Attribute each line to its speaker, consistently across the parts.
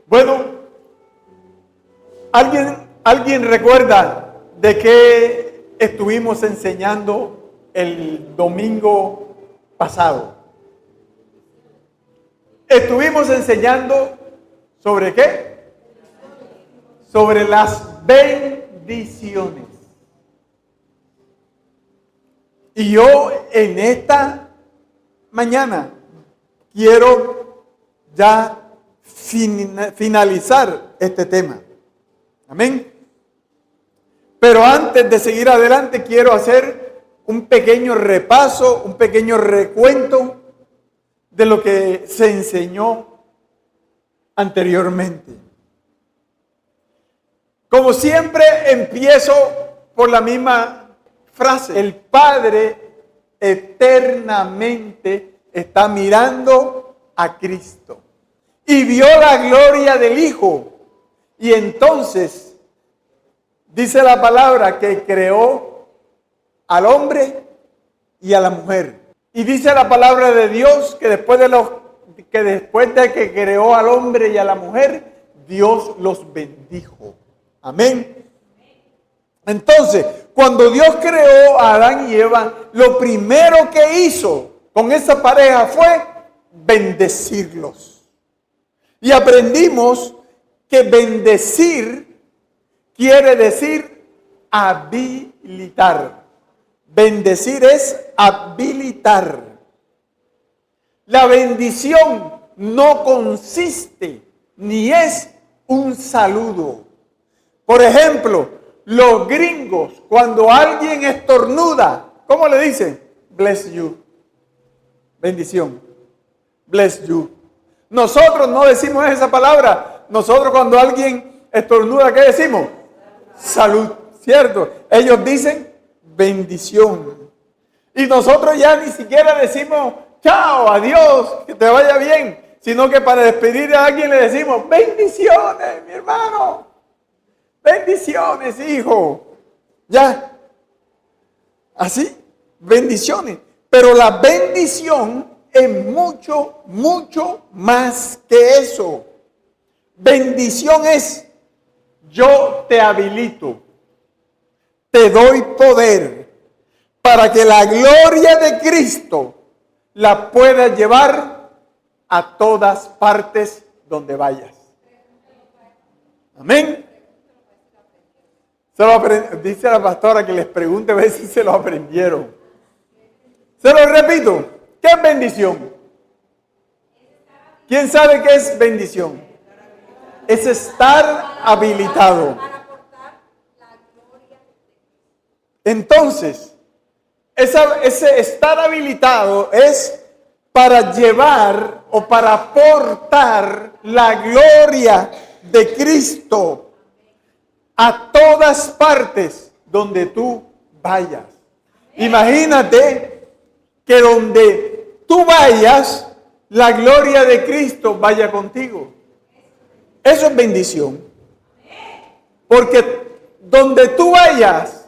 Speaker 1: Bueno, ¿alguien recuerda de qué estuvimos enseñando el domingo pasado? Estuvimos enseñando ¿sobre qué? Sobre las bendiciones. Y yo en esta mañana quiero ya finalizar este tema. Amén. Pero antes de seguir adelante quiero hacer un pequeño repaso, un pequeño recuento de lo que se enseñó anteriormente. Como siempre empiezo por la misma frase. El Padre eternamente está mirando a Cristo y vio la gloria del Hijo. Y entonces dice la palabra que creó al hombre y a la mujer. Y dice la palabra de Dios que después de que creó al hombre y a la mujer, Dios los bendijo. Amén. Entonces, cuando Dios creó a Adán y Eva, lo primero que hizo con esa pareja fue bendecirlos. Y aprendimos que bendecir quiere decir habilitar. Bendecir es habilitar. La bendición no consiste ni es un saludo. Por ejemplo, los gringos, cuando alguien estornuda, ¿cómo le dicen? Bless you. Bendición. Bless you. Nosotros no decimos esa palabra. Nosotros cuando alguien estornuda, ¿qué decimos? Salud, ¿cierto? Ellos dicen bendición. Y nosotros ya ni siquiera decimos chao, adiós, que te vaya bien, sino que para despedir a alguien le decimos bendiciones, mi hermano. Bendiciones, hijo. Ya. Así, bendiciones. Pero la bendición es mucho, mucho más que eso. Bendición es: yo te habilito, te doy poder para que la gloria de Cristo la puedas llevar a todas partes donde vayas. Amén. Dice la pastora que les pregunte a ver si se lo aprendieron. Se lo repito. ¿Qué es bendición? ¿Quién sabe qué es bendición? Es estar habilitado. Entonces, ese estar habilitado es para llevar o para aportar la gloria de Cristo a todas partes donde tú vayas. Imagínate que donde tú vayas, la gloria de Cristo vaya contigo. Eso es bendición. Porque donde tú vayas,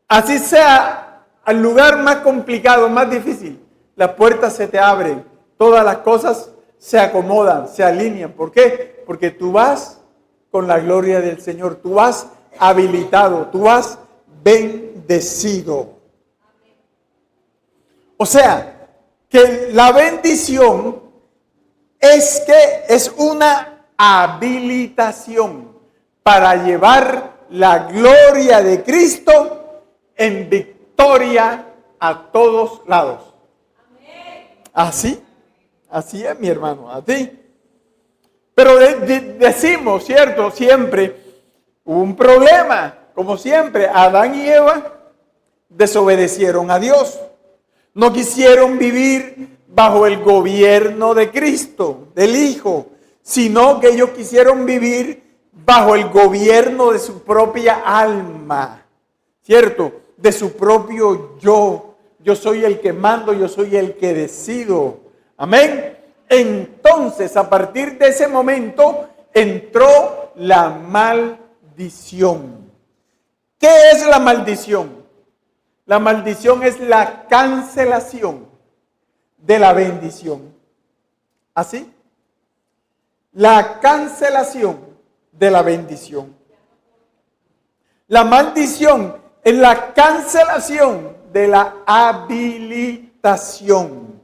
Speaker 1: así sea al lugar más complicado, más difícil, las puertas se te abren, todas las cosas se acomodan, se alinean. ¿Por qué? Porque tú vas con la gloria del Señor, tú vas habilitado, tú vas bendecido. O sea, que la bendición es una habilitación para llevar la gloria de Cristo en victoria a todos lados. Así es, mi hermano, a ti. Pero decimos, ¿cierto? Siempre hubo un problema. Como siempre, Adán y Eva desobedecieron a Dios. No quisieron vivir bajo el gobierno de Cristo, del Hijo, sino que ellos quisieron vivir bajo el gobierno de su propia alma, ¿cierto? De su propio yo. Yo soy el que mando, yo soy el que decido. Amén. Entonces, a partir de ese momento, entró la maldición. ¿Qué es la maldición? La maldición es la cancelación de la bendición. ¿Así? la cancelación de la bendición. La maldición es la cancelación de la habilitación.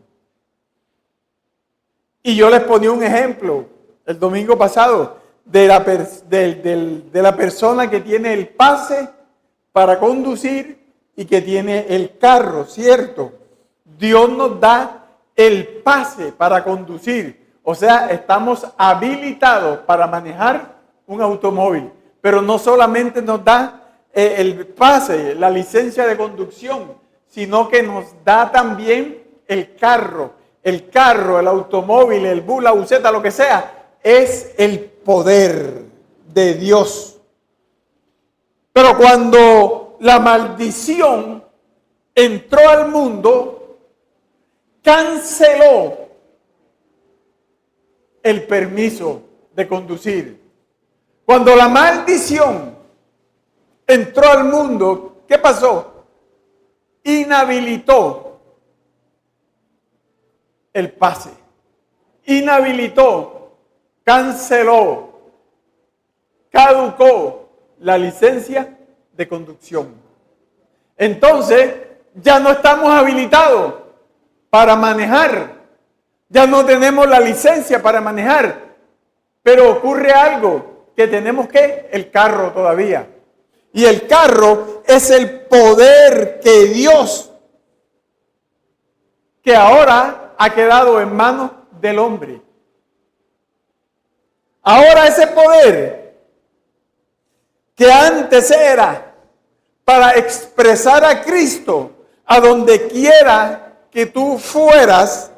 Speaker 1: Y yo les ponía un ejemplo el domingo pasado de la persona que tiene el pase para conducir y que tiene el carro, ¿cierto? Dios nos da el pase para conducir. O sea, estamos habilitados para manejar un automóvil. Pero no solamente nos da el pase, la licencia de conducción, sino que nos da también el carro. El carro, el automóvil, el bus, la buseta, lo que sea, es el poder de Dios. Pero cuando la maldición entró al mundo, canceló el permiso de conducir. Cuando la maldición entró al mundo, ¿qué pasó? Inhabilitó el pase. Inhabilitó, canceló, caducó la licencia de conducción. Entonces, ya no estamos habilitados para manejar. Ya no tenemos la licencia para manejar. Pero ocurre algo, que tenemos el carro todavía. Y el carro es el poder que Dios, que ahora ha quedado en manos del hombre. Ahora ese poder que antes era para expresar a Cristo a donde quiera que tú fueras,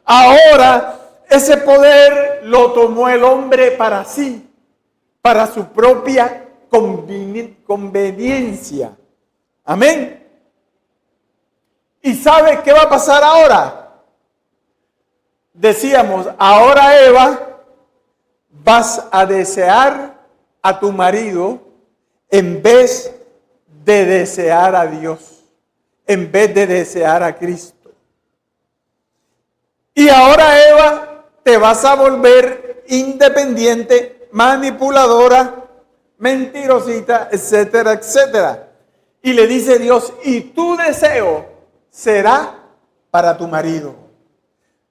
Speaker 1: ahora ese poder lo tomó el hombre para sí, para su propia conveniencia. Amén. ¿Y sabe qué va a pasar ahora? Decíamos, ahora Eva, vas a desear a tu marido en vez de desear a Dios, en vez de desear a Cristo. Y ahora Eva, te vas a volver independiente, manipuladora, mentirosita, etcétera, etcétera. Y le dice Dios, y tu deseo será para tu marido.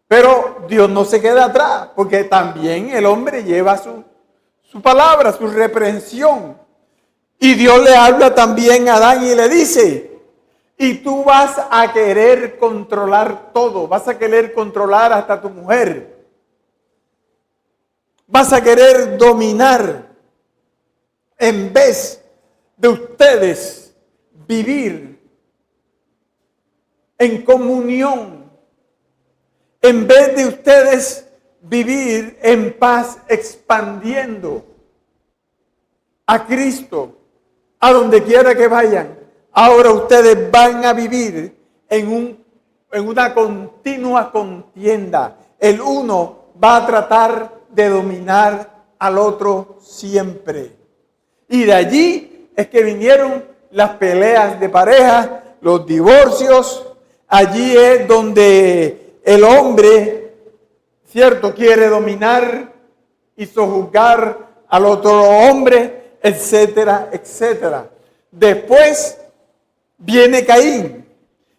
Speaker 1: Pero Dios no se queda atrás, porque también el hombre lleva su palabra, su reprensión. Y Dios le habla también a Adán y le dice, y tú vas a querer controlar todo, vas a querer controlar hasta tu mujer. Vas a querer dominar en vez de ustedes vivir en comunión. En vez de ustedes vivir en paz, expandiendo a Cristo a donde quiera que vayan, ahora ustedes van a vivir en una continua contienda. El uno va a tratar de dominar al otro siempre. Y de allí es que vinieron las peleas de pareja, los divorcios. Allí es donde el hombre, cierto, quiere dominar y sojuzgar al otro hombre, etcétera, etcétera. Después viene Caín.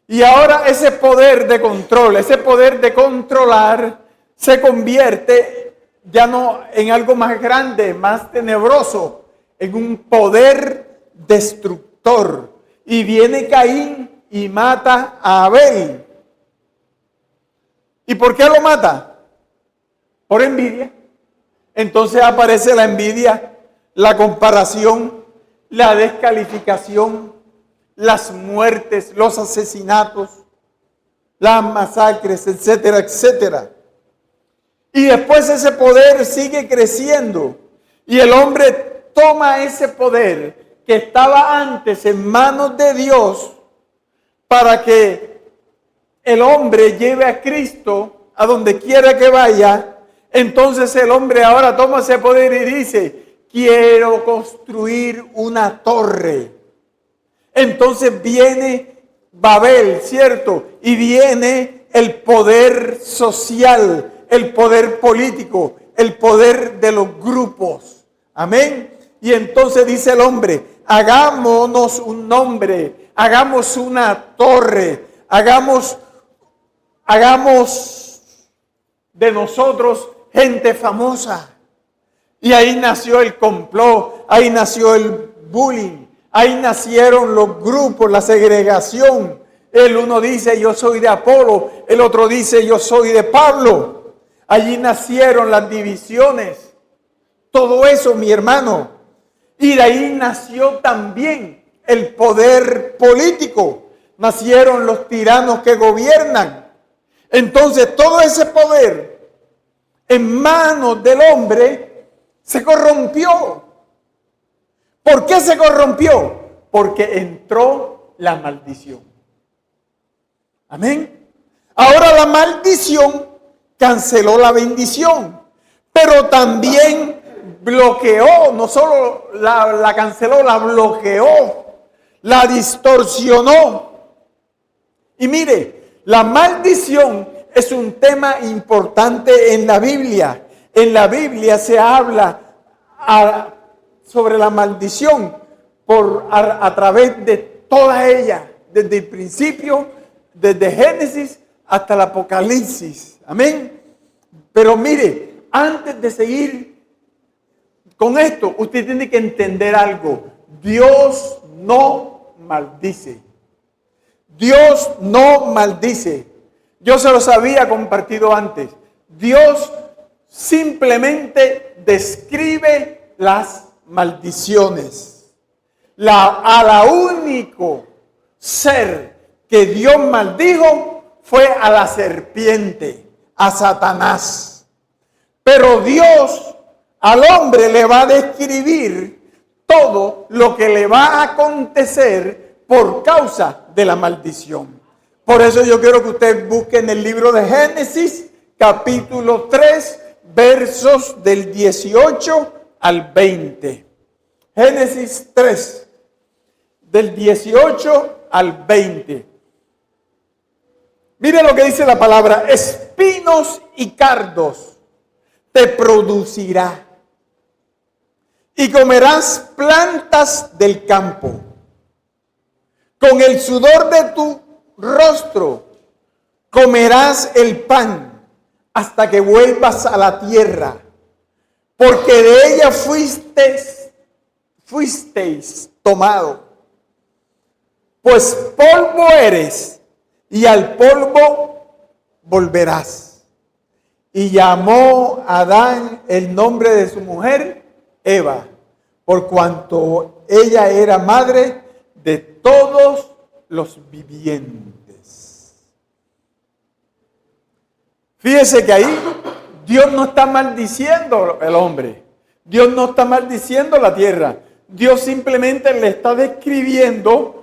Speaker 1: Y ahora ese poder de control, ese poder de controlar, se convierte ya no en algo más grande, más tenebroso, en un poder destructor. Y viene Caín y mata a Abel. ¿Y por qué lo mata? Por envidia. Entonces aparece la envidia, la comparación, la descalificación, las muertes, los asesinatos, las masacres, etcétera, etcétera. Y después ese poder sigue creciendo y el hombre toma ese poder que estaba antes en manos de Dios para que el hombre lleve a Cristo a donde quiera que vaya. Entonces el hombre ahora toma ese poder y dice, quiero construir una torre. Entonces viene Babel, ¿cierto? Y viene el poder social, el poder político, el poder de los grupos. Amén. Y entonces dice el hombre, hagámonos un nombre, hagamos una torre, hagamos de nosotros gente famosa. Y ahí nació el complot, ahí nació el bullying, ahí nacieron los grupos, la segregación. El uno dice yo soy de Apolo, el otro dice yo soy de Pablo. Allí nacieron las divisiones. Todo eso, mi hermano. Y de ahí nació también el poder político. Nacieron los tiranos que gobiernan. Entonces todo ese poder en manos del hombre se corrompió. ¿Por qué se corrompió? Porque entró la maldición. Amén. Ahora la maldición canceló la bendición, pero también bloqueó, no solo la canceló, la bloqueó, la distorsionó. Y mire, la maldición es un tema importante en la Biblia. En la Biblia se habla sobre la maldición a través de toda ella, desde el principio, desde Génesis hasta el Apocalipsis. Amén. Pero mire, antes de seguir con esto, usted tiene que entender algo. Dios no maldice. Dios no maldice. Yo se los había compartido antes. Dios simplemente describe las maldiciones. A la único ser que Dios maldijo fue a la serpiente, a Satanás. Pero Dios al hombre le va a describir todo lo que le va a acontecer por causa de la maldición. Por eso yo quiero que usted busque en el libro de Génesis, capítulo 3, versos del 18 al 20. Génesis 3, del 18 al 20. Mire lo que dice la palabra: espinos y cardos te producirá, y comerás plantas del campo. Con el sudor de tu rostro comerás el pan hasta que vuelvas a la tierra, porque de ella fuisteis tomado. Pues polvo eres, y al polvo volverás. Y llamó a Adán el nombre de su mujer, Eva, por cuanto ella era madre de todos los vivientes. Fíjese que ahí Dios no está maldiciendo al hombre. Dios no está maldiciendo la tierra. Dios simplemente le está describiendo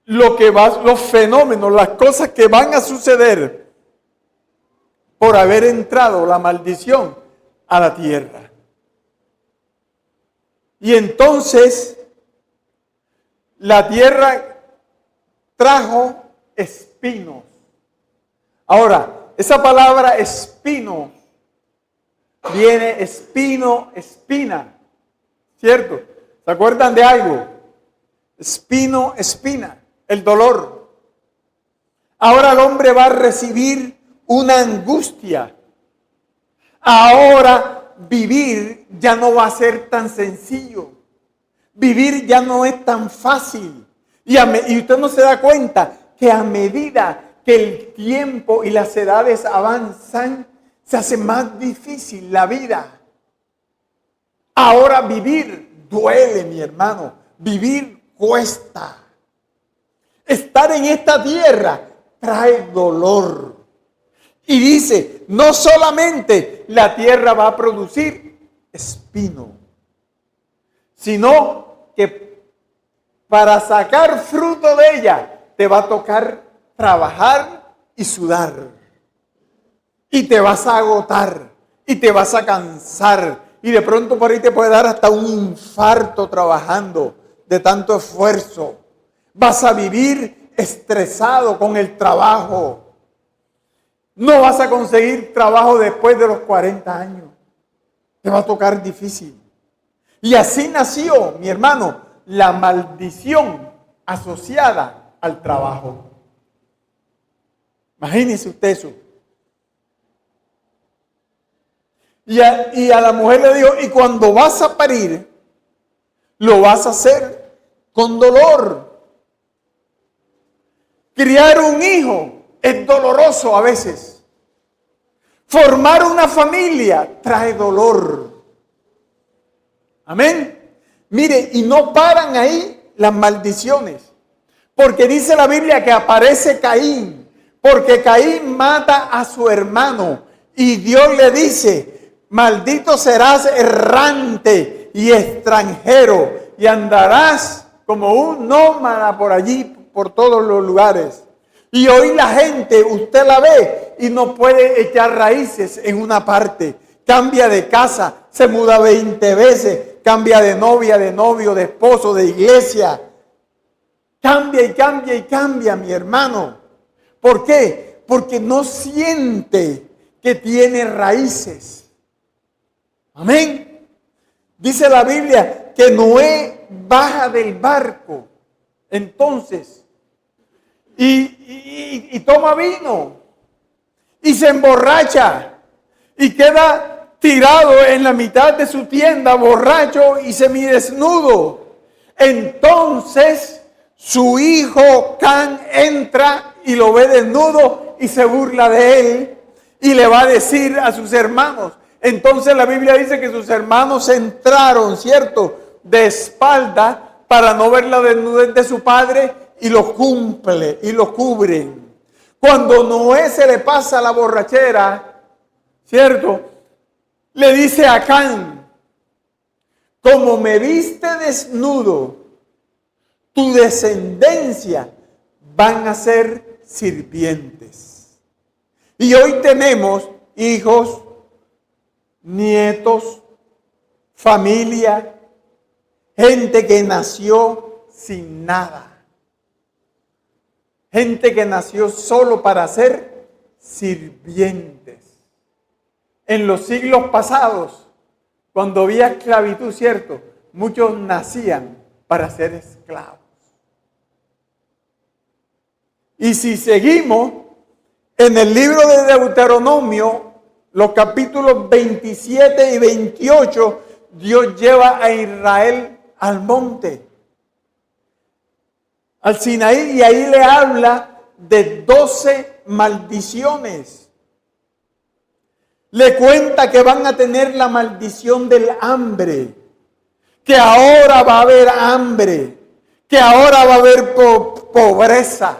Speaker 1: los fenómenos, las cosas que van a suceder por haber entrado la maldición a la tierra. Y entonces la tierra trajo espinos. Ahora, esa palabra espino viene espino, espina, ¿cierto? ¿Se acuerdan de algo? Espino, espina. El dolor. Ahora el hombre va a recibir una angustia. Ahora vivir ya no va a ser tan sencillo. Vivir ya no es tan fácil. Y usted no se da cuenta que a medida que el tiempo y las edades avanzan, se hace más difícil la vida. Ahora vivir duele, mi hermano. Vivir cuesta. Estar en esta tierra trae dolor. Y dice, no solamente la tierra va a producir espino, sino que para sacar fruto de ella te va a tocar trabajar y sudar. Y te vas a agotar y te vas a cansar. Y de pronto por ahí te puede dar hasta un infarto trabajando de tanto esfuerzo. Vas a vivir estresado con el trabajo. No vas a conseguir trabajo después de los 40 años. Te va a tocar difícil. Y así nació, mi hermano, la maldición asociada al trabajo. Imagínese usted eso. Y a la mujer le dijo, y cuando vas a parir, lo vas a hacer con dolor. Criar un hijo es doloroso a veces. Formar una familia trae dolor. Amén. Mire, y no paran ahí las maldiciones. Porque dice la Biblia que aparece Caín. Porque Caín mata a su hermano. Y Dios le dice, maldito serás errante y extranjero. Y andarás como un nómada por allí, por todos los lugares. Y hoy la gente, usted la ve y no puede echar raíces en una parte. Cambia de casa, se muda 20 veces, cambia de novia, de novio, de esposo, de iglesia. Cambia y cambia y cambia, mi hermano. ¿Por qué? Porque no siente que tiene raíces. Amén. Dice la Biblia que Noé baja del barco. Entonces, y toma vino y se emborracha y queda tirado en la mitad de su tienda, borracho y semidesnudo. Entonces su hijo Can entra y lo ve desnudo y se burla de él y le va a decir a sus hermanos. Entonces la Biblia dice que sus hermanos entraron, ¿cierto?, de espalda para no ver la desnudez de su padre y lo cumple y lo cubren. Cuando Noé se le pasa la borrachera, ¿cierto?, le dice a Can, como me viste desnudo, tu descendencia van a ser sirvientes. Y hoy tenemos hijos, nietos, familia, gente que nació sin nada. Gente que nació solo para ser sirvientes. En los siglos pasados, cuando había esclavitud, ¿cierto?, muchos nacían para ser esclavos. Y si seguimos en el libro de Deuteronomio, los capítulos 27 y 28, Dios lleva a Israel al monte, al Sinaí, y ahí le habla de 12 maldiciones. Le cuenta que van a tener la maldición del hambre, que ahora va a haber hambre, que ahora va a haber pobreza,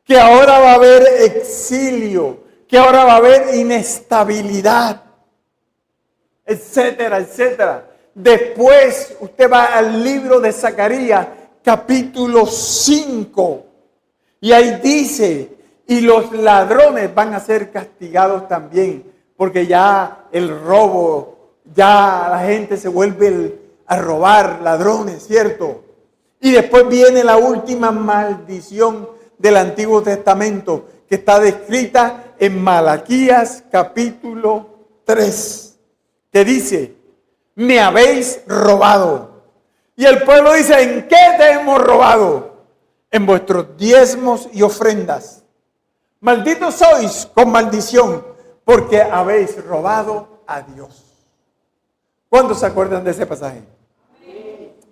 Speaker 1: que ahora va a haber exilio, que ahora va a haber inestabilidad, etcétera, etcétera. Después usted va al libro de Zacarías, capítulo 5, y ahí dice, y los ladrones van a ser castigados también, porque ya el robo, ya la gente se vuelve a robar, ladrones, ¿cierto? Y después viene la última maldición del Antiguo Testamento, que está descrita en Malaquías capítulo 3, que dice, me habéis robado. Y el pueblo dice, ¿en qué te hemos robado? En vuestros diezmos y ofrendas. Malditos sois con maldición, porque habéis robado a Dios. ¿Cuántos se acuerdan de ese pasaje?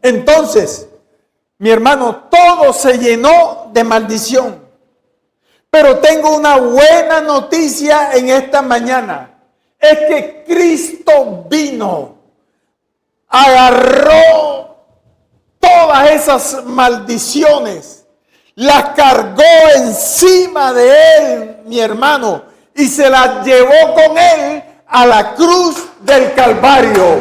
Speaker 1: Entonces, mi hermano, todo se llenó de maldición. Pero tengo una buena noticia en esta mañana. Es que Cristo vino, agarró todas esas maldiciones, las cargó encima de él, mi hermano, y se las llevó con él a la cruz del Calvario.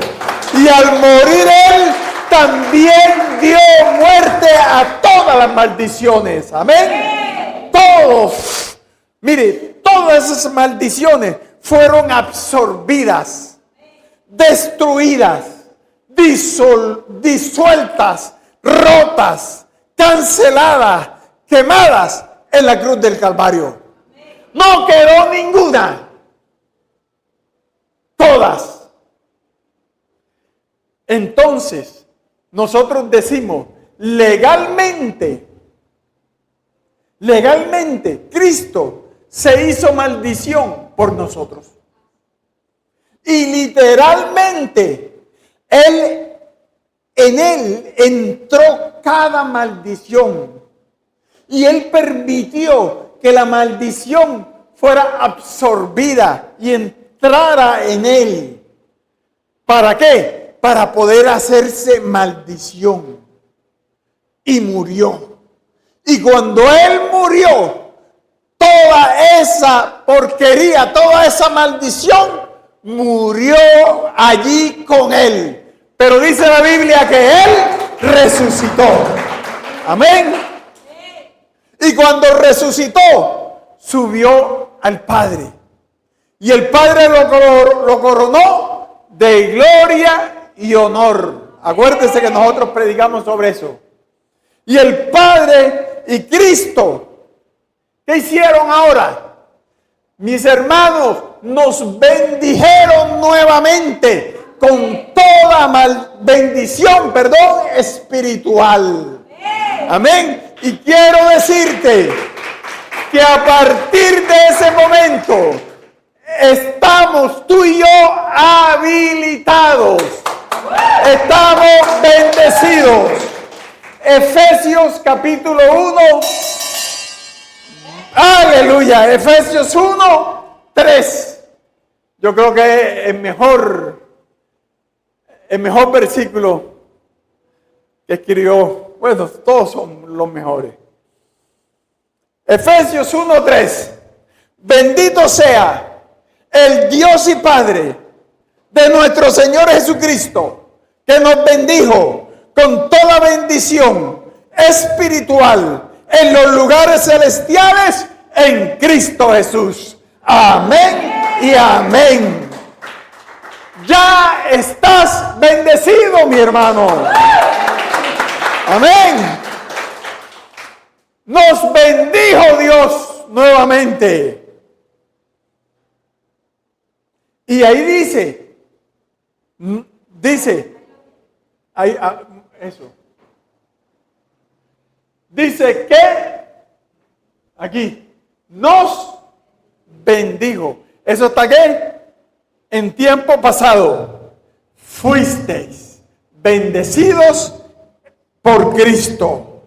Speaker 1: Y al morir él, también dio muerte a todas las maldiciones. Amén. Todos. Mire, todas esas maldiciones fueron absorbidas, destruidas, disueltas, rotas, canceladas, quemadas en la cruz del Calvario. No quedó ninguna. Todas. Entonces, nosotros decimos, legalmente, Cristo se hizo maldición por nosotros. Y literalmente, en Él entró cada maldición. Y Él permitió que la maldición fuera absorbida y entrara en Él. ¿Para qué? Para poder hacerse maldición. Y murió. Y cuando Él murió, toda esa porquería, toda esa maldición murió allí con Él. Pero dice la Biblia que Él resucitó. Amén. Y cuando resucitó, subió al Padre. Y el Padre lo coronó de gloria y honor. Acuérdense que nosotros predicamos sobre eso. Y el Padre y Cristo, ¿qué hicieron ahora? Mis hermanos, nos bendijeron nuevamente con toda bendición, espiritual. Amén. Y quiero decirte que a partir de ese momento estamos tú y yo habilitados. Estamos bendecidos. Efesios capítulo 1. Aleluya. Efesios 1, 3. Yo creo que el mejor versículo que escribió, bueno, todos son los mejores. Efesios 1, 3. Bendito sea el Dios y Padre de nuestro Señor Jesucristo, que nos bendijo con toda bendición espiritual en los lugares celestiales en Cristo Jesús. Amén y amén. Ya estás bendecido, mi hermano. Amén. Nos bendijo Dios nuevamente. Y ahí dice, ahí, eso. Dice que, aquí, nos bendijo. ¿Eso está qué? En tiempo pasado. Fuisteis bendecidos por Cristo.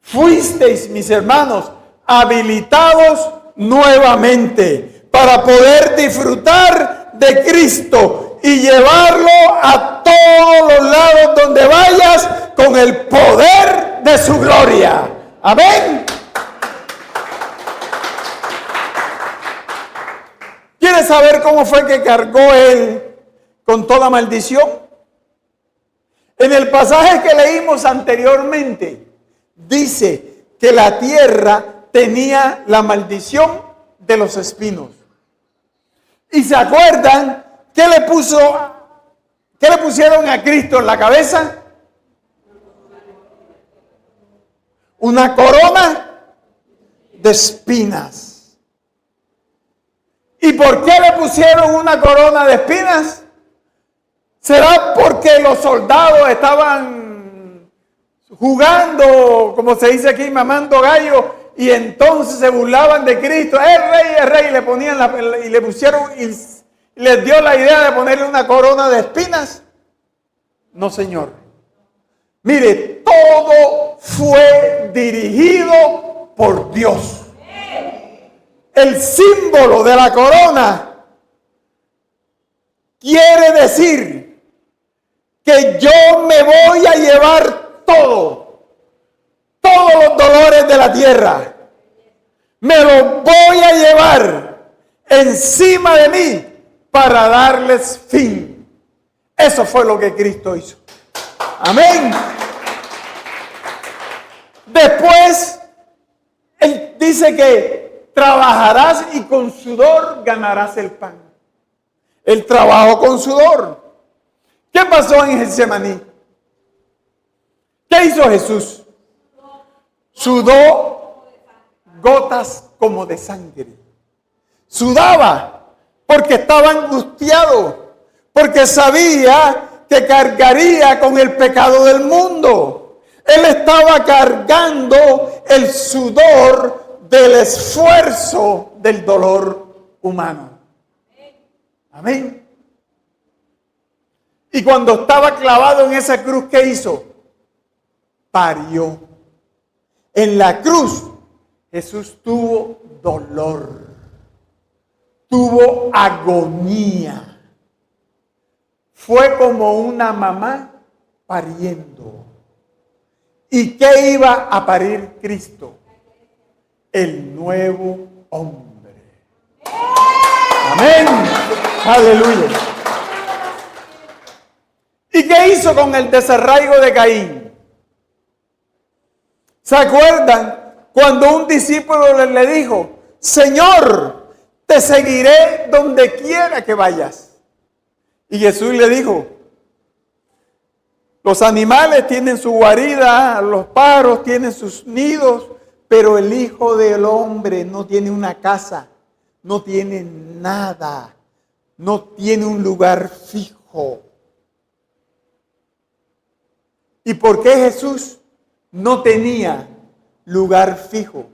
Speaker 1: Fuisteis, mis hermanos, habilitados nuevamente para poder disfrutar de Cristo y llevarlo a todos los lados donde vayas con el poder de su gloria. Amén. ¿Quieres saber cómo fue que cargó Él con toda maldición? En el pasaje que leímos anteriormente, dice que la tierra tenía la maldición de los espinos. ¿Y se acuerdan qué le pusieron a Cristo en la cabeza? Una corona de espinas. ¿Y por qué le pusieron una corona de espinas? ¿Será porque los soldados estaban jugando, como se dice aquí, mamando gallo, y entonces se burlaban de Cristo? Es rey, y le ponían y le pusieron y les dio la idea de ponerle una corona de espinas? No, señor. Mire, todo fue dirigido por Dios. El símbolo de la corona quiere decir que yo me voy a llevar todos los dolores de la tierra. Me los voy a llevar encima de mí para darles fin. Eso fue lo que Cristo hizo. Amén. Después, Él dice que trabajarás y con sudor ganarás el pan. Él trabajó con sudor. ¿Qué pasó en Getsemaní? ¿Qué hizo Jesús? Sudó gotas como de sangre. Sudaba porque estaba angustiado, porque sabía que cargaría con el pecado del mundo. Él estaba cargando el sudor del esfuerzo del dolor humano. Amén. Y cuando estaba clavado en esa cruz, ¿qué hizo? Parió. En la cruz, Jesús tuvo dolor, tuvo agonía. Fue como una mamá pariendo. ¿Y qué iba a parir Cristo? El nuevo hombre. Amén. Aleluya. ¿Y qué hizo con el desarraigo de Caín? ¿Se acuerdan cuando un discípulo le dijo: Señor, te seguiré donde quiera que vayas? Y Jesús le dijo: los animales tienen su guarida, los pájaros tienen sus nidos, pero el Hijo del Hombre no tiene una casa, no tiene nada, no tiene un lugar fijo. ¿Y por qué Jesús no tenía lugar fijo?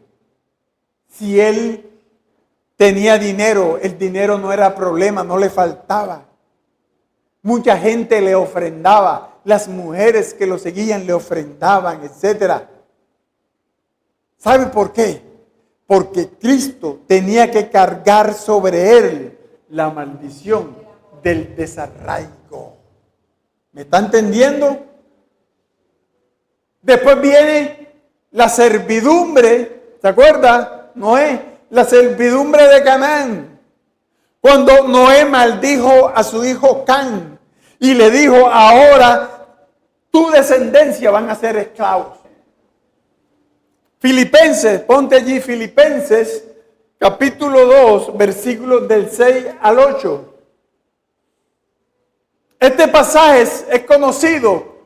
Speaker 1: Si él tenía dinero, el dinero no era problema, no le faltaba. Mucha gente le ofrendaba, las mujeres que lo seguían le ofrendaban, etc. ¿Sabe por qué? Porque Cristo tenía que cargar sobre él la maldición del desarraigo. ¿Me está entendiendo? Después viene la servidumbre, ¿se acuerda? Noé, la servidumbre de Canaán. Cuando Noé maldijo a su hijo Can y le dijo: ahora tu descendencia van a ser esclavos. Filipenses, ponte allí, Filipenses, capítulo 2, versículos del 6 al 8. Este pasaje es conocido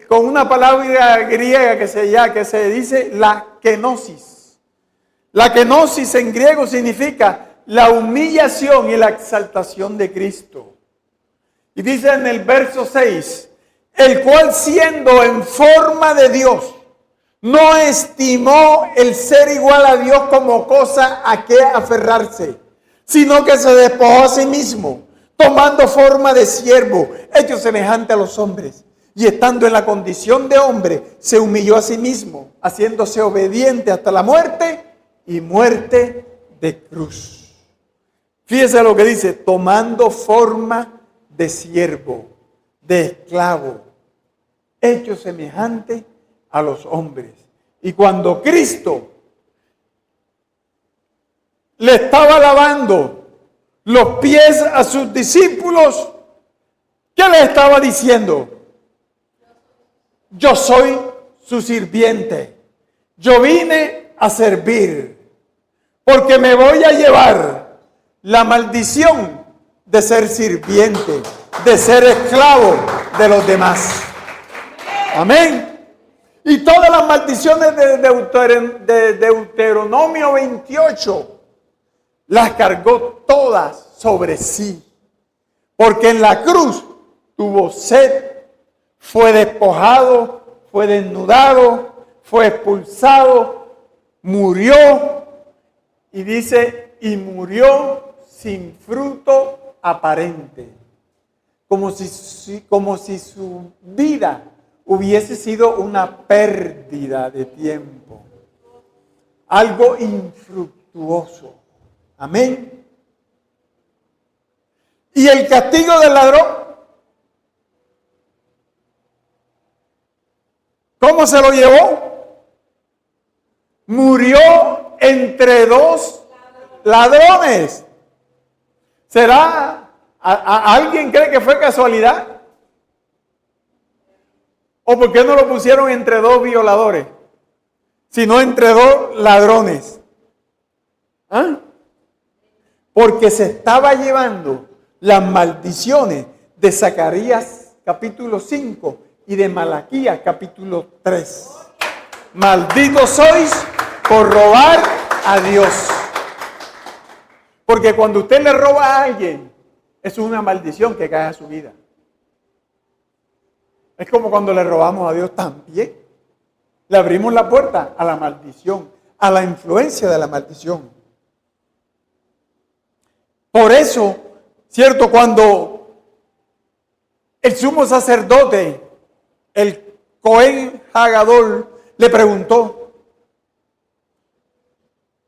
Speaker 1: con una palabra griega que se dice la kenosis. La kenosis en griego significa la humillación y la exaltación de Cristo. Y dice en el verso 6, el cual siendo en forma de Dios, no estimó el ser igual a Dios como cosa a que aferrarse, sino que se despojó a sí mismo, tomando forma de siervo, hecho semejante a los hombres. Y estando en la condición de hombre, se humilló a sí mismo, haciéndose obediente hasta la muerte y muerte de cruz. Fíjese lo que dice: tomando forma de siervo, de esclavo, hecho semejante a los hombres. Y cuando Cristo le estaba lavando los pies a sus discípulos, ¿qué le estaba diciendo? Yo soy su sirviente. Yo vine a servir, porque me voy a llevar la maldición de ser sirviente, de ser esclavo de los demás. Amén. Y todas las maldiciones de Deuteronomio 28 las cargó todas sobre sí, porque en la cruz tuvo sed, fue despojado, fue desnudado, fue expulsado, murió, y dice, y murió sin fruto aparente, como si su vida hubiese sido una pérdida de tiempo, algo infructuoso. Amén. Y el castigo del ladrón, ¿cómo se lo llevó? Murió entre dos ladrones. ¿Será? ¿Alguien cree que fue casualidad? ¿O por qué no lo pusieron entre dos violadores, sino entre dos ladrones? ¿Ah? Porque se estaba llevando las maldiciones de Zacarías capítulo 5 y de Malaquías capítulo 3. Malditos sois por robar a Dios. Porque cuando usted le roba a alguien, es una maldición que cae a su vida. Es como cuando le robamos a Dios también. Le abrimos la puerta a la maldición, a la influencia de la maldición. Por eso, cierto, cuando el sumo sacerdote, el Cohen Hagadol, le preguntó,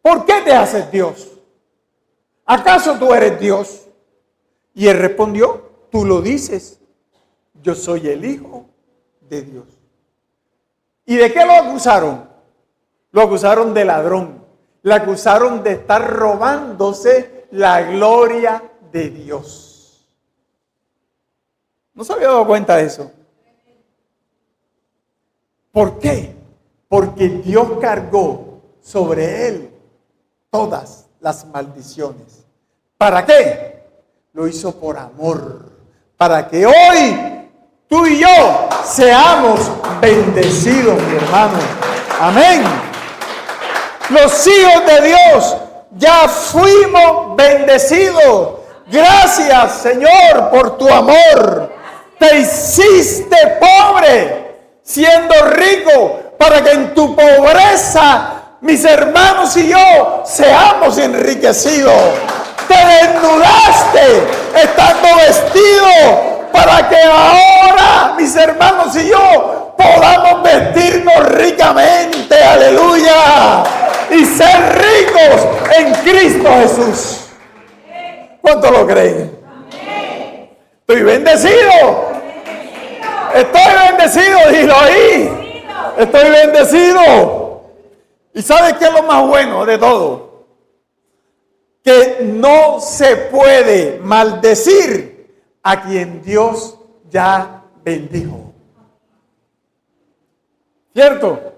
Speaker 1: ¿por qué te haces Dios? ¿Acaso tú eres Dios? Y él respondió, tú lo dices, yo soy el Hijo de Dios. ¿Y de qué lo acusaron? Lo acusaron de ladrón. Le acusaron de estar robándose la gloria de Dios. ¿No se había dado cuenta de eso? ¿Por qué? Porque Dios cargó sobre él todas las maldiciones. ¿Para qué? Lo hizo por amor. Para que hoy tú y yo seamos bendecidos, mi hermano. Amén. Los hijos de Dios ya fuimos bendecidos. Gracias, Señor, por tu amor. Te hiciste pobre, siendo rico, para que en tu pobreza, mis hermanos y yo, seamos enriquecidos. Te desnudaste, estando vestido, para que ahora, mis hermanos y yo, podamos vestirnos ricamente. Aleluya. Y ser ricos en Cristo Jesús. ¿Cuánto lo creen? Estoy bendecido. Estoy bendecido, dilo ahí. Estoy bendecido. ¿Y sabes qué es lo más bueno de todo? Que no se puede maldecir a quien Dios ya bendijo. ¿Cierto?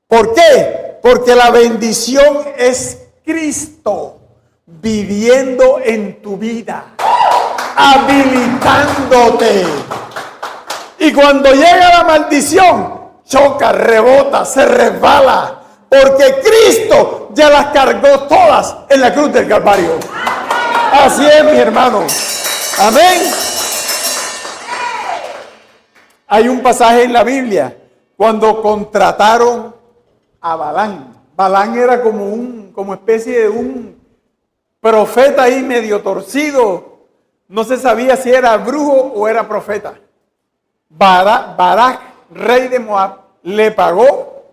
Speaker 1: ¿Por qué? Porque la bendición es Cristo viviendo en tu vida, habilitándote. Y cuando llega la maldición, choca, rebota, se resbala, porque Cristo ya las cargó todas en la cruz del Calvario. Así es, mis hermanos. Amén. Hay un pasaje en la Biblia cuando contrataron a Balán. Balán era como especie de un profeta ahí medio torcido. No se sabía si era brujo o era profeta. Barak, rey de Moab, le pagó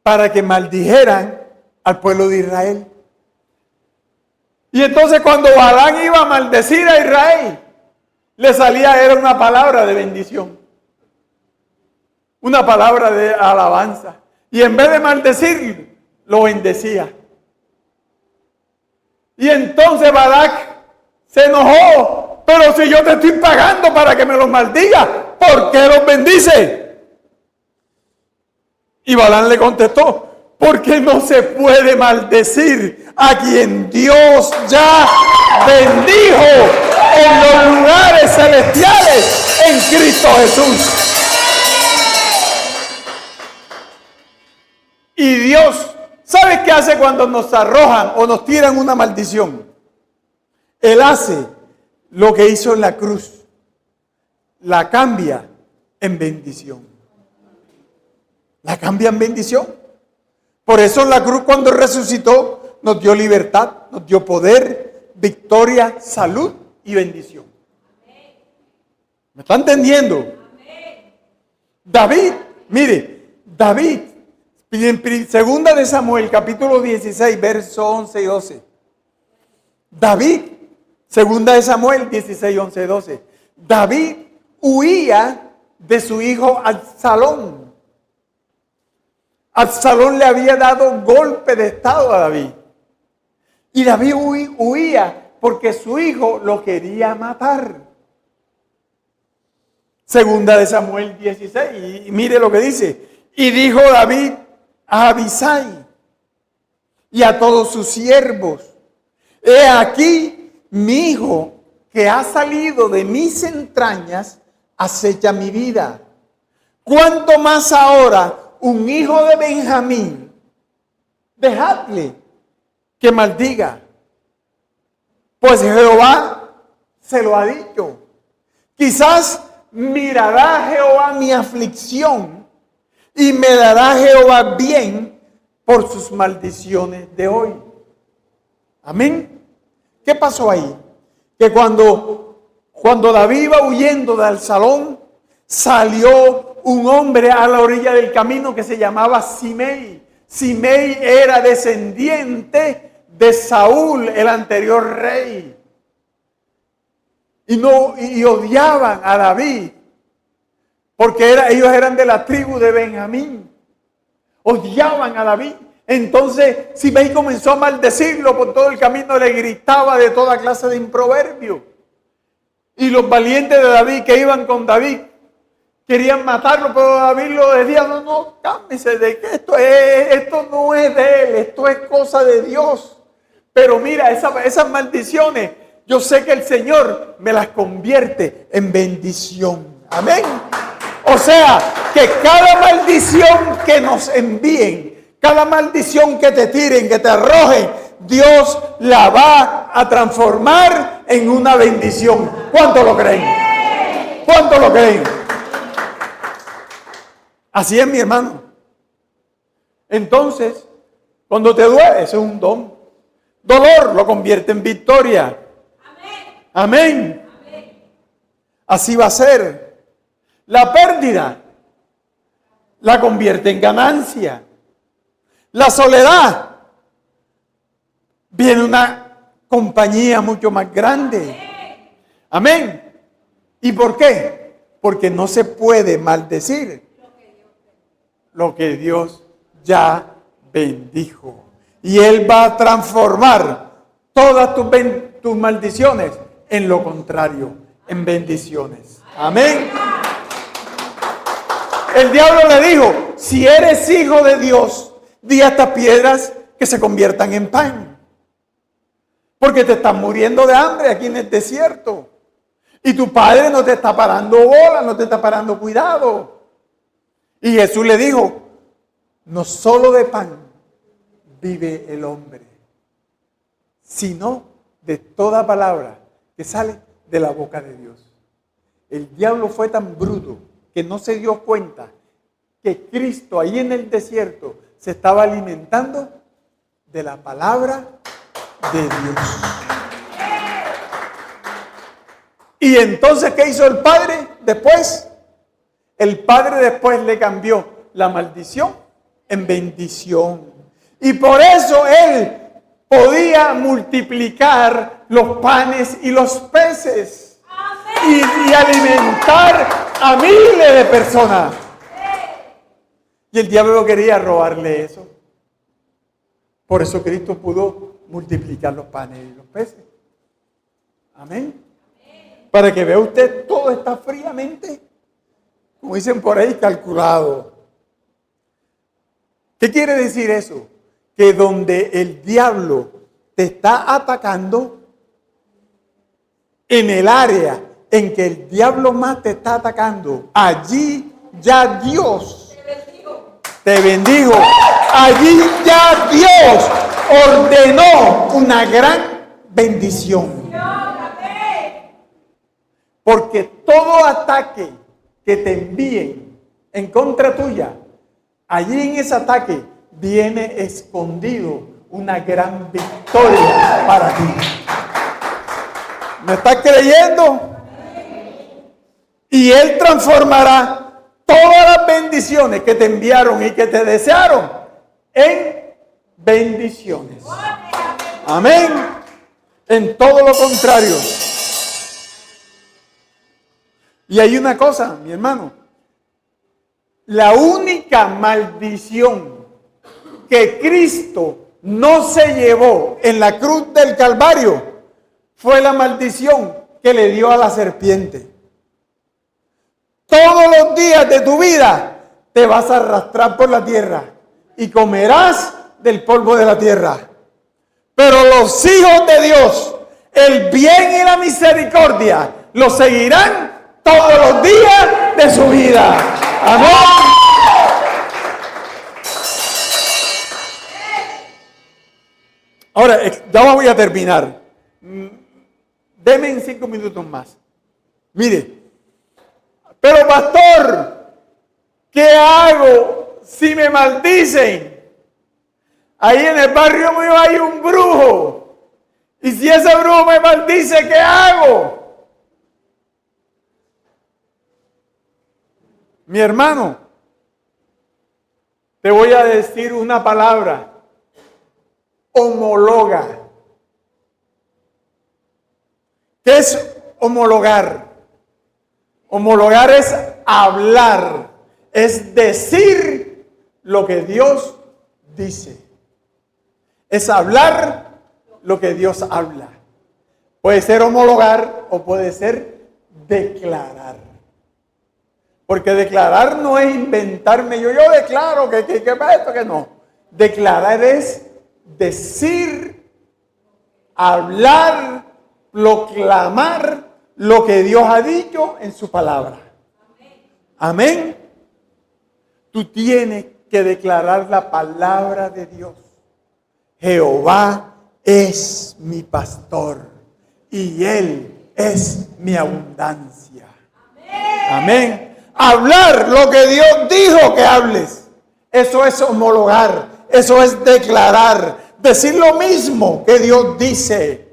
Speaker 1: para que maldijeran al pueblo de Israel. Y entonces cuando Balán iba a maldecir a Israel, le salía era una palabra de bendición, una palabra de alabanza. Y en vez de maldecir, lo bendecía. Y entonces Barak se enojó. Pero si yo te estoy pagando para que me los maldigas, ¿por qué los bendice? Y Balán le contestó, porque no se puede maldecir a quien Dios ya bendijo en los lugares celestiales en Cristo Jesús. Y Dios, ¿sabes qué hace cuando nos arrojan o nos tiran una maldición? Él hace lo que hizo en la cruz, la cambia en bendición. La cambia en bendición. Por eso en la cruz, cuando resucitó, nos dio libertad, nos dio poder, victoria, salud y bendición. ¿Me está entendiendo? David, mire, David, en segunda de Samuel, capítulo 16, versos 11 y 12. David, segunda de Samuel 16, 11 y 12. David huía de su hijo Absalón. Absalón le había dado golpe de estado a David. Y David huía porque su hijo lo quería matar. Segunda de Samuel 16. Y mire lo que dice. Y dijo David a Abisai y a todos sus siervos: he aquí mi hijo que ha salido de mis entrañas acecha mi vida. ¿Cuánto más ahora un hijo de Benjamín? Dejadle, que maldiga. Pues Jehová se lo ha dicho. Quizás mirará Jehová mi aflicción y me dará Jehová bien por sus maldiciones de hoy. Amén. ¿Qué pasó ahí? Que cuando David iba huyendo del salón, salió un hombre a la orilla del camino que se llamaba Simei. Simei era descendiente de Saúl, el anterior rey. Y odiaban a David, porque ellos eran de la tribu de Benjamín. Odiaban a David. Entonces Simei comenzó a maldecirlo por todo el camino, le gritaba de toda clase de improverbios. Y los valientes de David que iban con David querían matarlo, pero David lo decía: no, cálmese, de que esto no es de él, esto es cosa de Dios. Pero mira, esas maldiciones, yo sé que el Señor me las convierte en bendición. Amén. O sea, que cada maldición que nos envíen, cada maldición que te tiren, que te arrojen, Dios la va a transformar en una bendición. ¿Cuánto lo creen? ¿Cuánto lo creen? Así es, mi hermano. Entonces, cuando te duele, ese es un don. Dolor lo convierte en victoria. Amén. Así va a ser. La pérdida la convierte en ganancia. La soledad viene una compañía mucho más grande. Amén. ¿Y por qué? Porque no se puede maldecir lo que Dios ya bendijo. Y Él va a transformar todas tus maldiciones en lo contrario, en bendiciones. Amén. El diablo le dijo: si eres hijo de Dios, di a estas piedras que se conviertan en pan. Porque te estás muriendo de hambre aquí en el desierto. Y tu padre no te está parando bola, no te está parando cuidado. Y Jesús le dijo: no solo de pan vive el hombre, sino de toda palabra que sale de la boca de Dios. El diablo fue tan bruto que no se dio cuenta que Cristo ahí en el desierto se estaba alimentando de la palabra de Dios. Y entonces, ¿qué hizo el Padre después? El Padre después le cambió la maldición en bendición. Y por eso Él podía multiplicar los panes y los peces. Y alimentar a miles de personas. Y el diablo quería robarle eso. Por eso Cristo pudo multiplicar los panes y los peces. Amén. Para que vea usted, todo está fríamente, como dicen por ahí, calculado. ¿Qué quiere decir eso? Que donde el diablo te está atacando, en el área en que el diablo más te está atacando, allí ya Dios te bendijo. Allí ya Dios ordenó una gran bendición. Porque todo ataque que te envíen en contra tuya, allí en ese ataque viene escondido una gran victoria para ti. ¿Me estás creyendo? Y Él transformará todas las bendiciones que te enviaron y que te desearon en bendiciones. Amén. En todo lo contrario. Y hay una cosa, mi hermano. La única maldición que Cristo no se llevó en la cruz del Calvario fue la maldición que le dio a la serpiente. Todos los días de tu vida te vas a arrastrar por la tierra y comerás del polvo de la tierra. Pero los hijos de Dios, el bien y la misericordia, los seguirán todos los días de su vida. Amén. Ahora, ya voy a terminar. Deme en 5 minutos más. Mire, pero pastor, ¿qué hago si me maldicen? Ahí en el barrio mío hay un brujo. Y si ese brujo me maldice, ¿qué hago? Mi hermano, te voy a decir una palabra. Homologa. ¿Qué es homologar? Homologar es hablar, es decir lo que Dios dice. Es hablar lo que Dios habla. Puede ser homologar o puede ser declarar. Porque declarar no es inventarme, yo declaro que esto, que no. Declarar es decir, hablar, proclamar lo que Dios ha dicho en su palabra. Amén. Tú tienes que declarar la palabra de Dios. Jehová es mi pastor y Él es mi abundancia. Amén. Hablar lo que Dios dijo que hables. Eso es homologar. Eso es declarar. Decir lo mismo que Dios dice.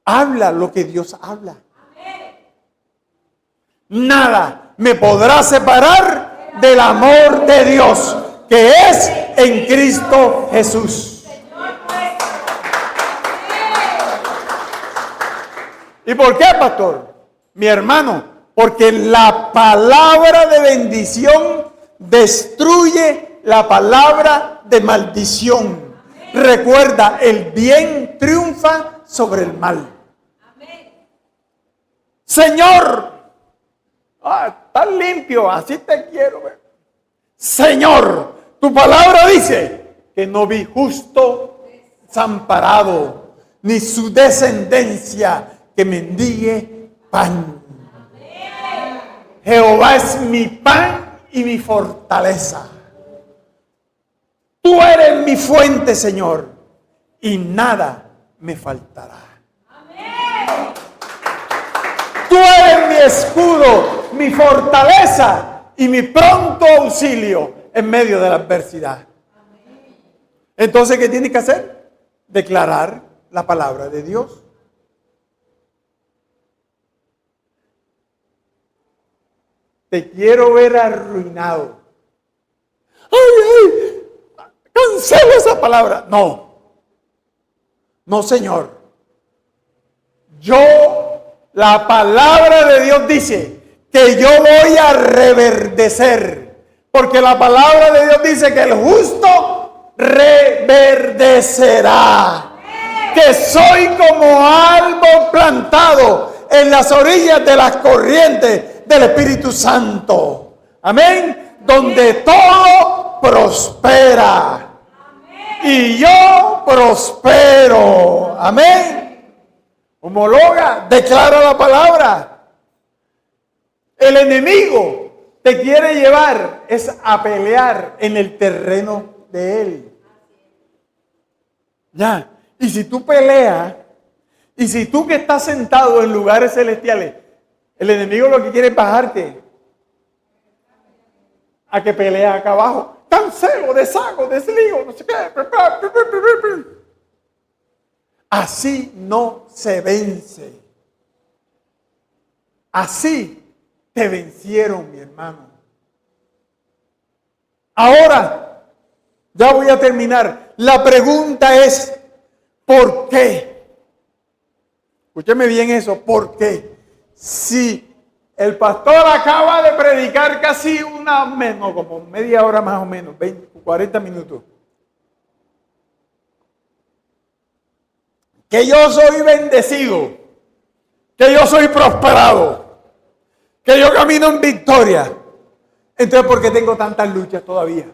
Speaker 1: Habla lo que Dios habla. Nada me podrá separar del amor de Dios que es en Cristo Jesús. ¿Y por qué, pastor? Mi hermano, porque la palabra de bendición destruye la palabra de maldición. Recuerda, el bien triunfa sobre el mal. Señor, estás limpio, así te quiero ver. Señor, tu palabra dice que no vi justo desamparado, ni su descendencia que mendigue pan. Jehová es mi pan y mi fortaleza. Tú eres mi fuente, Señor, y nada me faltará. Tú eres mi escudo, mi fortaleza y mi pronto auxilio en medio de la adversidad. Entonces, ¿qué tienes que hacer? Declarar la palabra de Dios. Te quiero ver arruinado. ¡Ay! Cancela esa palabra. No. No, Señor. La palabra de Dios dice que yo voy a reverdecer. Porque la palabra de Dios dice que el justo reverdecerá. Que soy como árbol plantado en las orillas de las corrientes del Espíritu Santo. Amén. Donde todo prospera. Y yo prospero. Amén. Homologa, declara la palabra. El enemigo te quiere llevar es a pelear en el terreno de él. Ya. Y si tú peleas, y si tú que estás sentado en lugares celestiales, el enemigo lo que quiere es bajarte a que pelea acá abajo. Cancelo, deshago, desligo, no sé qué. Así no se vence. Así te vencieron, mi hermano. Ahora, ya voy a terminar. La pregunta es, ¿por qué? Escúcheme bien eso, ¿por qué? Si el pastor acaba de predicar casi como media hora más o menos, 40 minutos. Que yo soy bendecido, que yo soy prosperado, que yo camino en victoria. Entonces, ¿por qué tengo tantas luchas todavía?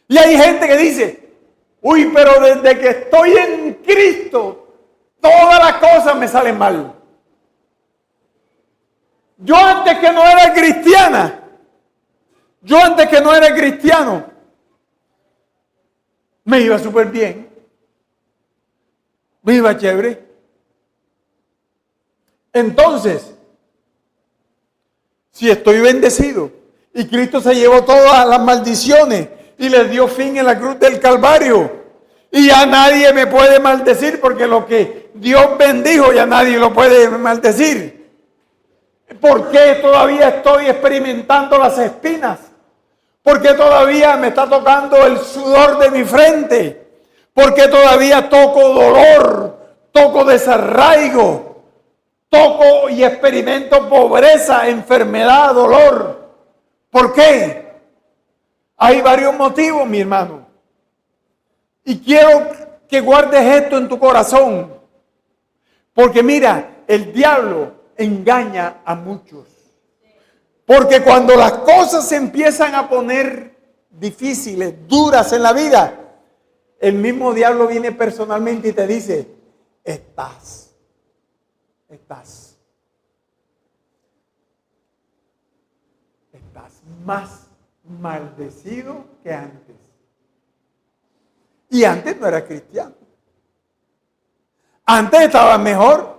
Speaker 1: Y hay gente que dice, uy, pero desde que estoy en Cristo, todas las cosas me salen mal. Yo antes que no era cristiano, Me iba súper bien. Me iba chévere. Entonces, si estoy bendecido y Cristo se llevó todas las maldiciones y les dio fin en la cruz del Calvario, y ya nadie me puede maldecir porque lo que Dios bendijo ya nadie lo puede maldecir. ¿Por qué todavía estoy experimentando las espinas? ¿Por qué todavía me está tocando el sudor de mi frente? ¿Por qué todavía toco dolor, toco desarraigo, toco y experimento pobreza, enfermedad, dolor? ¿Por qué? Hay varios motivos, mi hermano. Y quiero que guardes esto en tu corazón. Porque mira, el diablo engaña a muchos. Porque cuando las cosas se empiezan a poner difíciles, duras en la vida, el mismo diablo viene personalmente y te dice, estás más maldecido que antes. Y antes no era cristiano. Antes estaba mejor.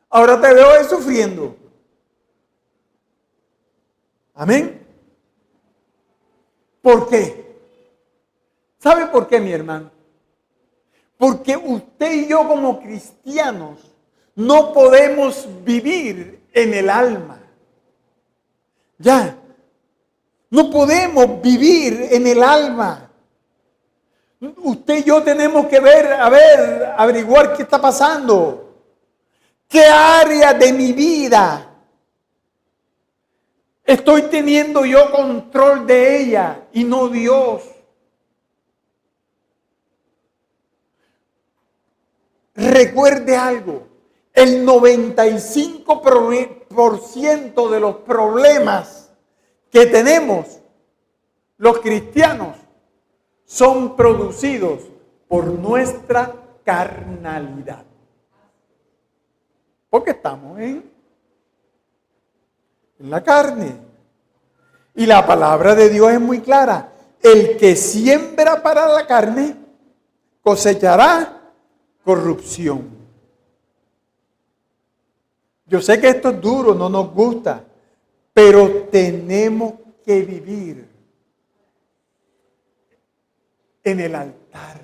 Speaker 1: Ahora te veo sufriendo. Amén. ¿Por qué? ¿Sabe por qué, mi hermano? Porque usted y yo como cristianos no podemos vivir en el alma. Ya. No podemos vivir en el alma. Usted y yo tenemos que averiguar qué está pasando. ¿Qué área de mi vida estoy teniendo yo control de ella y no Dios? Recuerde algo, el 95% de los problemas que tenemos los cristianos son producidos por nuestra carnalidad. Porque estamos en la carne. Y la palabra de Dios es muy clara. El que siembra para la carne cosechará corrupción. Yo sé que esto es duro, no nos gusta, pero tenemos que vivir en el altar,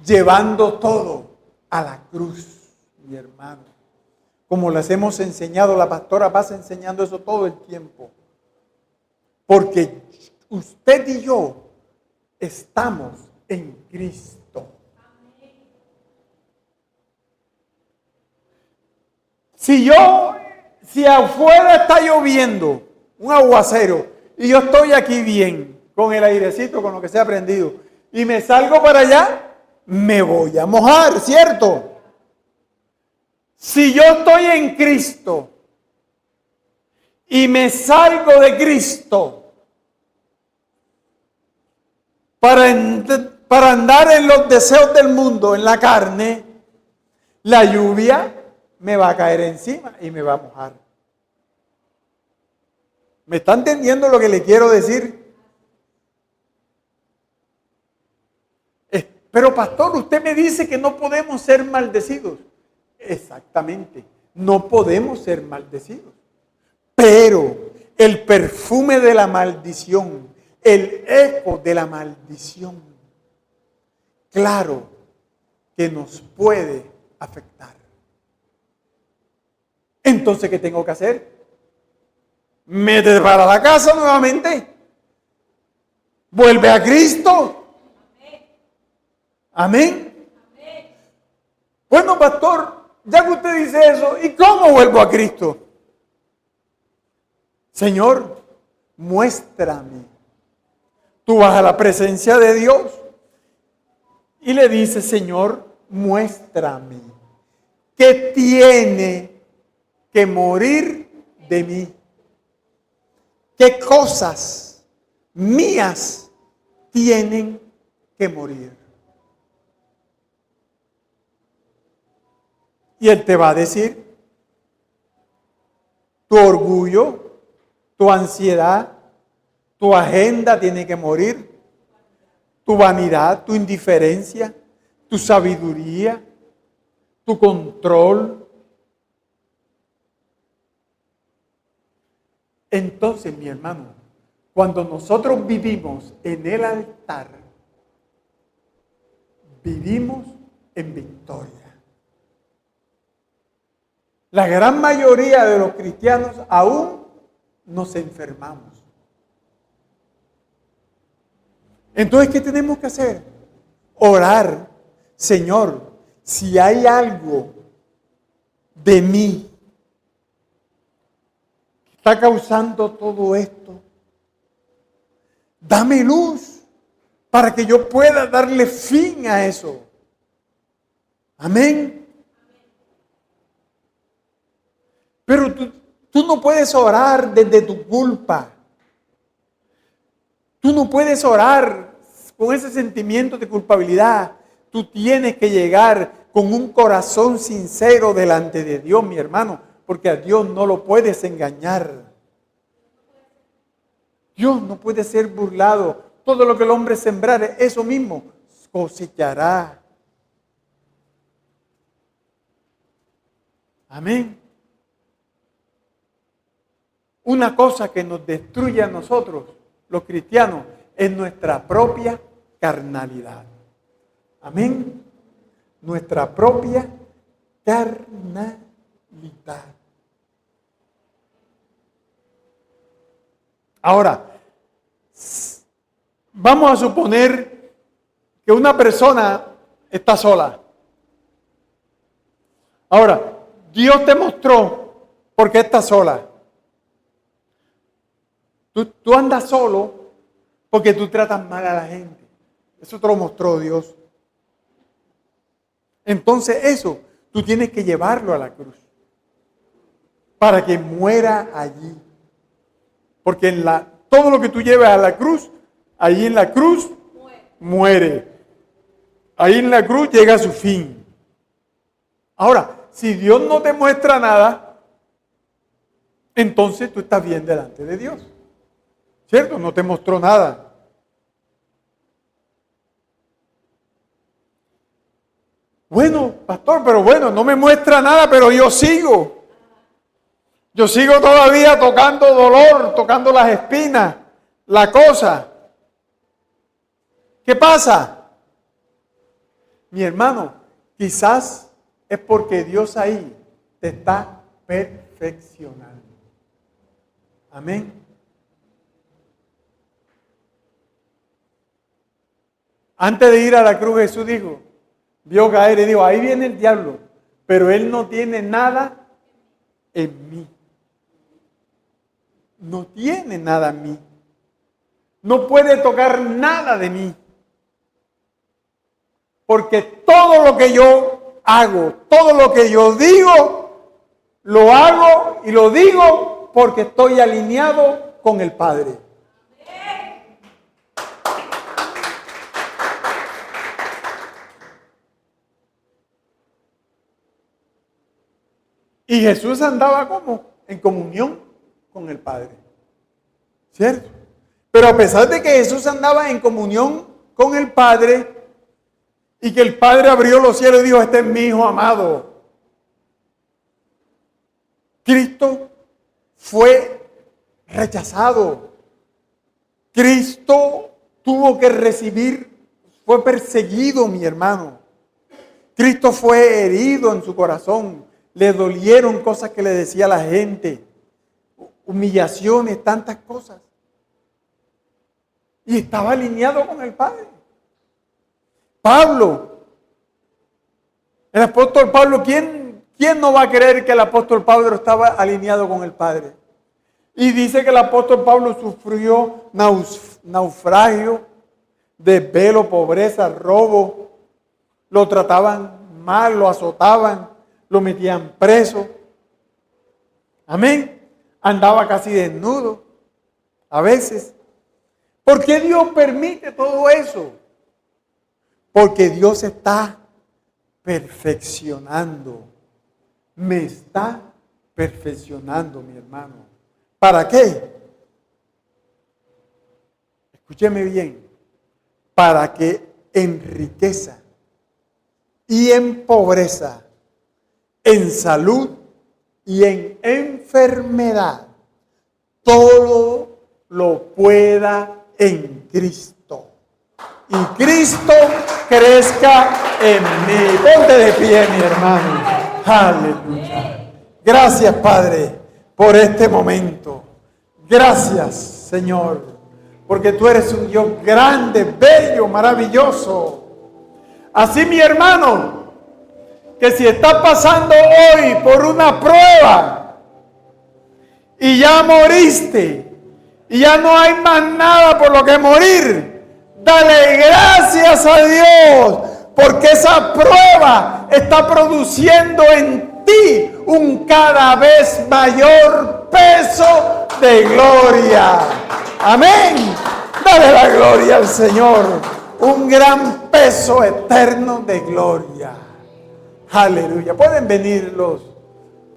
Speaker 1: llevando todo a la cruz, mi hermano. Como les hemos enseñado, la pastora pasa enseñando eso todo el tiempo. Porque usted y yo estamos en Cristo. Si afuera está lloviendo, un aguacero, y yo estoy aquí bien, con el airecito, con lo que se ha prendido, y me salgo para allá, me voy a mojar, ¿cierto? Si yo estoy en Cristo y me salgo de Cristo para andar en los deseos del mundo, en la carne, la lluvia me va a caer encima y me va a mojar. ¿Me está entendiendo lo que le quiero decir? Pero pastor, usted me dice que no podemos ser maldecidos. Exactamente, no podemos ser maldecidos. Pero el perfume de la maldición, el eco de la maldición, claro que nos puede afectar. Entonces, ¿qué tengo que hacer? Métete para la casa nuevamente. Vuelve a Cristo. Amén. Bueno, pastor, ya que usted dice eso, ¿y cómo vuelvo a Cristo? Señor, muéstrame. Tú vas a la presencia de Dios y le dices, Señor, muéstrame qué tiene que morir de mí. ¿Qué cosas mías tienen que morir? Y Él te va a decir, tu orgullo, tu ansiedad, tu agenda tiene que morir, tu vanidad, tu indiferencia, tu sabiduría, tu control. Entonces, mi hermano, cuando nosotros vivimos en el altar, vivimos en victoria. La gran mayoría de los cristianos aún nos enfermamos. Entonces, ¿qué tenemos que hacer? Orar. Señor, si hay algo de mí que está causando todo esto, dame luz para que yo pueda darle fin a eso. Amén. Pero tú no puedes orar desde tu culpa. Tú no puedes orar con ese sentimiento de culpabilidad. Tú tienes que llegar con un corazón sincero delante de Dios, mi hermano, porque a Dios no lo puedes engañar. Dios no puede ser burlado. Todo lo que el hombre sembrare, eso mismo cosechará. Amén. Una cosa que nos destruye a nosotros, los cristianos, es nuestra propia carnalidad. Amén. Nuestra propia carnalidad. Ahora, vamos a suponer que una persona está sola. Ahora, Dios te mostró por qué estás sola. Tú andas solo porque tú tratas mal a la gente. Eso te lo mostró Dios. Entonces eso, tú tienes que llevarlo a la cruz. Para que muera allí. Porque todo lo que tú lleves a la cruz, ahí en la cruz muere. Ahí en la cruz llega a su fin. Ahora, si Dios no te muestra nada, entonces tú estás bien delante de Dios. ¿Cierto? No te mostró nada. Bueno, pastor, pero bueno, no me muestra nada, pero yo sigo. Yo sigo todavía tocando dolor, tocando las espinas, la cosa. ¿Qué pasa? Mi hermano, quizás es porque Dios ahí te está perfeccionando. Amén. Antes de ir a la cruz, Jesús dijo, vio caer y dijo, ahí viene el diablo, pero él no tiene nada en mí. No tiene nada en mí. No puede tocar nada de mí. Porque todo lo que yo hago, todo lo que yo digo, lo hago y lo digo porque estoy alineado con el Padre. Y Jesús andaba como en comunión con el Padre. ¿Cierto? Pero a pesar de que Jesús andaba en comunión con el Padre y que el Padre abrió los cielos y dijo, este es mi Hijo amado, Cristo fue rechazado. Cristo tuvo que fue perseguido, mi hermano. Cristo fue herido en su corazón. Le dolieron cosas que le decía la gente, humillaciones, tantas cosas. Y estaba alineado con el Padre. Pablo, el apóstol Pablo, ¿quién no va a creer que el apóstol Pablo estaba alineado con el Padre? Y dice que el apóstol Pablo sufrió naufragio, desvelo, pobreza, robo. Lo trataban mal, lo azotaban, lo metían preso. Amén. Andaba casi desnudo a veces. ¿Por qué Dios permite todo eso? Porque Dios está perfeccionando. Me está perfeccionando, mi hermano. ¿Para qué? Escúcheme bien. para que en riqueza y en pobreza, en salud y en enfermedad, todo lo pueda en Cristo. Y Cristo crezca en mí. Ponte de pie, mi hermano. Aleluya. Gracias, Padre, por este momento. Gracias, Señor, porque tú eres un Dios grande, bello, maravilloso. Así, mi hermano, que si estás pasando hoy por una prueba y ya moriste y ya no hay más nada por lo que morir, dale gracias a Dios, porque esa prueba está produciendo en ti un cada vez mayor peso de gloria. Amén. Dale la gloria al Señor. Un gran peso eterno de gloria. Aleluya. Pueden venir los